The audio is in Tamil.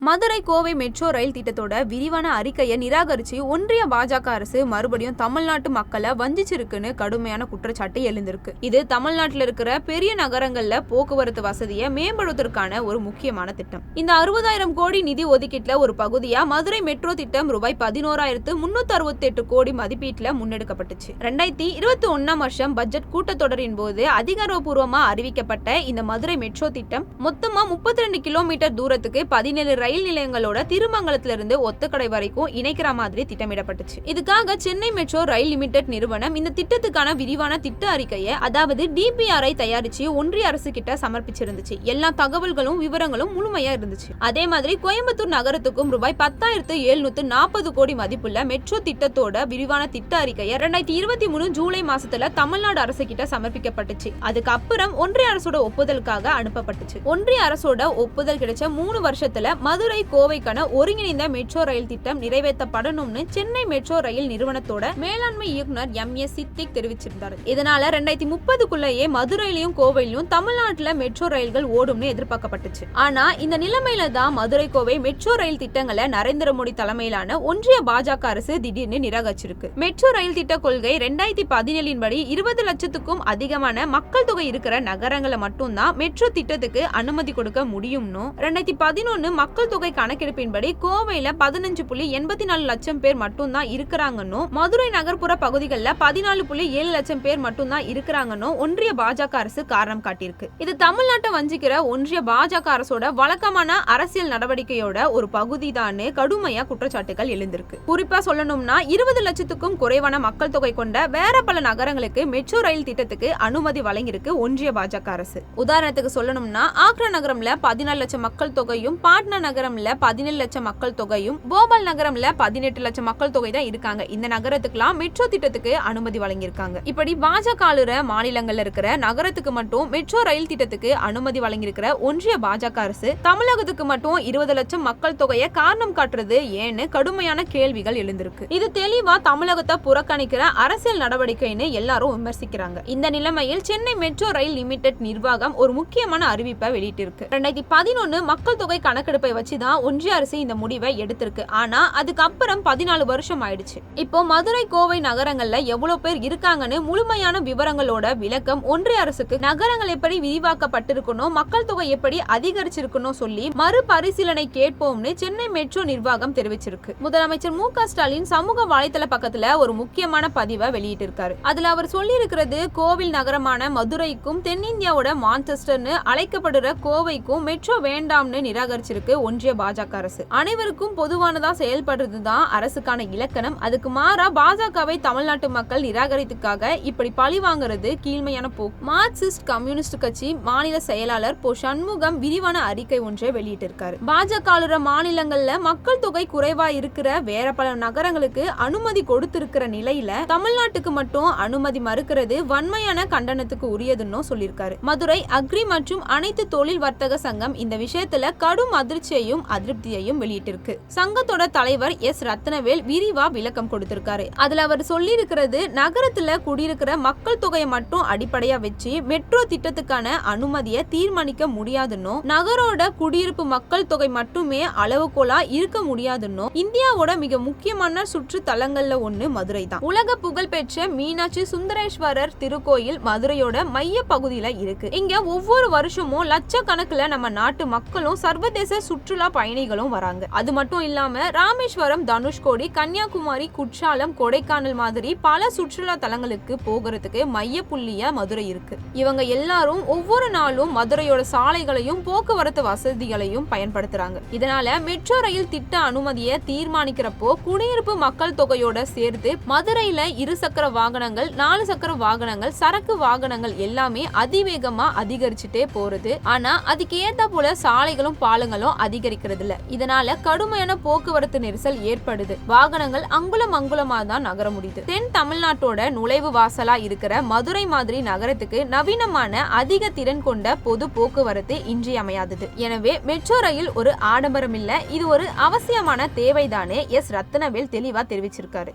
மதுரை கோவை மெட்ரோ ரயில் திட்டத்தோட விரிவான அறிக்கையை நிராகரிச்சு ஒன்றிய பாஜக அரசு மறுபடியும் தமிழ்நாட்டு மக்களை வஞ்சிச்சிருக்குன்னு கடுமையான குற்றச்சாட்டு எழுந்திருக்கு. இது தமிழ்நாட்டில் இருக்கிற பெரிய நகரங்கள்ல போக்குவரத்து வசதியை மேம்படுவதற்கான ஒரு முக்கியமான திட்டம். இந்த 60,000 கோடி நிதி ஒதுக்கீட்டுல ஒரு பகுதியா மதுரை மெட்ரோ திட்டம் ரூபாய் 11,368 கோடி மதிப்பீட்டுல முன்னெடுக்கப்பட்டுச்சு. 2021 வருஷம் பட்ஜெட் கூட்டத்தொடரின் போது அதிகாரப்பூர்வமா அறிவிக்கப்பட்ட இந்த மதுரை மெட்ரோ திட்டம் மொத்தமா 32 கிலோமீட்டர் தூரத்துக்கு 17 ரயில் நிலையங்களோட திருமங்கலத்திலிருந்து ஒத்தக்கடை வரைக்கும் இணைக்கிற மாதிரி திட்டமிடப்பட்டுச்சு. இதுக்காக சென்னை மெட்ரோ ரயில் லிமிடெட் நிறுவனம் இந்த திட்டத்துக்கான விரிவான திட்ட அறிக்கையை, அதாவது DPRஐ தயாரிச்சு ஒன்றிய அரசு கிட்ட சமர்ப்பிச்சிருந்துச்சு. எல்லா தகவல்களும் விவரங்களும் முழுமையா இருந்துச்சு. அதே மாதிரி கோயம்புத்தூர் நகரத்துக்கும் ரூபாய் 10,740 கோடி மதிப்புள்ள மெட்ரோ திட்டத்தோட விரிவான திட்ட அறிக்கையை 2023 ஜூலை மாசத்துல தமிழ்நாடு அரசு கிட்ட சமர்ப்பிக்கப்பட்டுச்சு. அதுக்கப்புறம் ஒன்றிய அரசோட ஒப்புதலுக்காக அனுப்பப்பட்டுச்சு. ஒன்றிய அரசோட ஒப்புதல் கிடைச்ச 3 வருஷத்துல மதுரை கோவைக்கான ஒருங்கிணைந்த மெட்ரோ ரயில் திட்டம் நிறைவேற்றப்படணும்னு சென்னை மெட்ரோ ரயில் நிறுவனத்தோட மேலாண்மை இயக்குனர் MS சித்திக் தெரிவிச்சிருந்தாரு. இதனால 2030க்குள்ளேயே மதுரையிலும் கோவையிலும் தமிழ்நாட்டுல மெட்ரோ ரயில்கள் ஓடும்னு எதிர்பார்க்கப்பட்டுச்சு. ஆனா இந்த நிலைமையில தான் மதுரை கோவை மெட்ரோ ரயில் திட்டங்களை நரேந்திர மோடி தலைமையிலான ஒன்றிய பாஜக அரசு திடீர்னு நிராகரிச்சிருக்கு. மெட்ரோ ரயில் திட்ட கொள்கை 2017 படி 20 லட்சத்துக்கும் அதிகமான மக்கள் தொகை இருக்கிற நகரங்களை மட்டும்தான் மெட்ரோ திட்டத்துக்கு அனுமதி கொடுக்க முடியும்னு 2011 மக்கள் தொகை கணக்கெடுப்பின்படி கோவையில 15.84 லட்சம் பேர் மட்டும்தான் இருக்கிறாங்கன்னு, மதுரை நகர்ப்புற பகுதிகளில் 14.7 லட்சம் பேர் மட்டும்தான் இருக்கிறாங்கன்னு ஒன்றிய பாஜக அரசு காரணம் காட்டியிருக்கு. இது தமிழ்நாட்டை வஞ்சிக்கிற ஒன்றிய பாஜக அரசோட வழக்கமான அரசியல் நடவடிக்கையோட ஒரு பகுதி தான் கடுமையா குற்றச்சாட்டுகள் எழுந்திருக்கு. குறிப்பா சொல்லணும்னா 20 லட்சத்துக்கும் குறைவான மக்கள் தொகை கொண்ட வேற பல நகரங்களுக்கு மெட்ரோ ரயில் திட்டத்துக்கு அனுமதி வழங்கியிருக்கு ஒன்றிய பாஜக அரசு. உதாரணத்துக்கு சொல்லணும்னா ஆக்ரா நகரம்ல 14 லட்சம் மக்கள் தொகையும், பாட்னா நகரம்ல 17 லட்சம் மக்கள் தொகையும், போபால் நகரம்ல 18 லட்சம் மக்கள் தொகை தான் இருக்காங்க. இந்த நகரத்துக்குலாம் மெட்ரோ திட்டத்துக்கு அனுமதி வழங்கியிருக்காங்க. இப்படி பாஜக ஆளுற மாநிலங்கள்ல இருக்கிற நகரத்துக்கு மட்டும் மெட்ரோ ரயில் திட்டத்துக்கு அனுமதி வழங்கியிருக்கிற ஒன்றிய பாஜக அரசு தமிழகத்துக்கு மட்டும் 20 லட்சம் மக்கள் தொகையை காரணம் காட்டுறது ஏன்னு கடுமையான கேள்விகள் எழுந்திருக்கு. இது தெளிவா தமிழகத்தை புறக்கணிக்கிற அரசியல் நடவடிக்கைன்னு எல்லாரும் விமர்சிக்கிறாங்க. இந்த நிலைமையில் சென்னை மெட்ரோ ரயில் லிமிடெட் நிர்வாகம் ஒரு முக்கியமான அறிவிப்பை வெளியிட்டிருக்கு. 2011 மக்கள் தொகை கணக்கெடுப்பை வச்சுதான் ஒன்றிய அரசு இந்த முடிவை எடுத்திருக்கு. ஆனா அதுக்கப்புறம் 14 வருஷம் ஆயிடுச்சு. இப்போ மதுரை கோவை நகரங்கள்ல எவ்வளவு பேர் இருக்காங்கன்னு முழுமையான விவரங்களோட விளக்கம் ஒன்றிய அரசுக்கு நகரங்கள் எப்படி விரிவாக்கப்பட்டிருக்கணும், மக்கள் தொகை எப்படி அதிகரிச்சிருக்கணும் சொல்லி மறுபரிசீலனை கேட்போம்னு சென்னை மெட்ரோ நிர்வாகம் தெரிவிச்சிருக்கு. முதலமைச்சர் மு.க. ஸ்டாலின் சமூக வலைதள பக்கத்துல ஒரு முக்கியமான பதிவை வெளியிட்டிருக்காரு. அதுல அவர் சொல்லி இருக்கிறது, கோவில் நகரமான மதுரைக்கும் தென்னிந்தியாவோட மான்செஸ்டர்னு அழைக்கப்படுற கோவைக்கும் மெட்ரோ வேண்டாம்னு நிராகரிச்சிருக்கு ஒன்றிய பாஜக அரசு. அனைவருக்கும் பொதுவானதா செயல்படுறதுதான் அரசுக்கான இலக்கணம். அதுக்கு மாறா பாஜகவை தமிழ்நாட்டு மக்கள் நிராகரித்துக்காக இப்படி பழி வாங்குறது கீழ்மையான போக்கு. மார்க்சிஸ்ட் கம்யூனிஸ்ட் கட்சி மாநில செயலாளர் பொ. சண்முகம் விரிவான அறிக்கை ஒன்றை வெளியிட்டிருக்காரு. பாஜக ஆளுற மாநிலங்கள்ல மக்கள் தொகை குறைவா இருக்கிற வேற பல நகரங்களுக்கு அனுமதி கொடுத்திருக்கிற நிலையில தமிழ்நாட்டுக்கு மட்டும் அனுமதி மறுக்கிறது வன்மையான கண்டனத்துக்கு உரியதுன்னு சொல்லியிருக்காரு. மதுரை அக்ரி மற்றும் அனைத்து தொழில் வர்த்தக சங்கம் இந்த விஷயத்துல கடும் அதிர்ச்சியையும் அதிருப்தியையும் வெளியிட்டிருக்கு. சங்கத்தோட தலைவர் S. ரத்னவேல் விரிவா விளக்கம் கொடுத்திருக்காரு. அதுல அவர் சொல்லி இருக்கிறது, நகரத்துல குடியிருக்கிற மக்கள் தொகையை மட்டும் அடிப்படையா வச்சு மெட்ரோ திட்டத்துக்கான அனுமதியை தீர்மானிக்க முடியாதுன்னு, நகரோட குடியிருப்பு மக்கள் தொகை மட்டுமே அளவுகோலா இருக்க முடியாதுன்னு, இந்தியாவோட மிக முக்கியமான சுற்று தலங்கள்ல ஒண்ணு மதுரை தான். உலக புகழ்பெற்ற மீனாட்சி சுந்தரேஸ்வரர் திருக்கோயில் மதுரையோட மைய பகுதியில இருக்கு. இங்க ஒவ்வொரு வருஷமும் லட்சக்கணக்குல நம்ம நாட்டு மக்களும் சர்வதேச சுற்றுலா பயணிகளும் வராங்க. அது மட்டும் இல்லாம ராமேஸ்வரம், தனுஷ்கோடி, கன்னியாகுமரி, குற்றாலம், கொடைக்கானல் மாதிரி பல சுற்றுலா தலங்களுக்கு போகிறதுக்கு மைய புள்ளியா மதுரை இருக்கு. இவங்க எல்லாரும் ஒவ்வொரு நாளும் மதுரையோட சாலைகளையும் போக்குவரத்து வசதிகளையும் பயன்படுத்துறாங்க. இதனால மெட்ரோ ரயில் திட்ட அனுமதியை தீர்மானிக்கிறப்போ குடியிருப்பு மக்கள் தொகையோட சேர்த்து மதுரையில 2 சக்கர வாகனங்கள், 4 சக்கர வாகனங்கள், சரக்கு வாகனங்கள் எல்லாமே அதிவேகமா அதிகரிச்சுட்டே போறது. ஆனா அதுக்கு ஏத்த போல சாலைகளும் பாலங்களும் அதிகரிக்கிறது இல்ல. இதனால கடுமையான போக்குவரத்து நெரிசல் ஏற்படுது. வாகனங்கள் அங்குலமா தான் நகர முடியுது. தென் தமிழ்நாட்டோட நுழைவு வாசலா இருக்கிற மதுரை மாதிரி நகரத்துக்கு நவீனமான அதிக திறன் கொண்ட பொது போக்குவரத்து இன்றியமையாதது. எனவே மெட்ரோ ரயில் ஒரு ஆடம்பரம் இல்ல, இது ஒரு அவசியமான தேவைதானே S. ரத்னவேல் தெளிவா தெரிவிச்சிருக்காரு.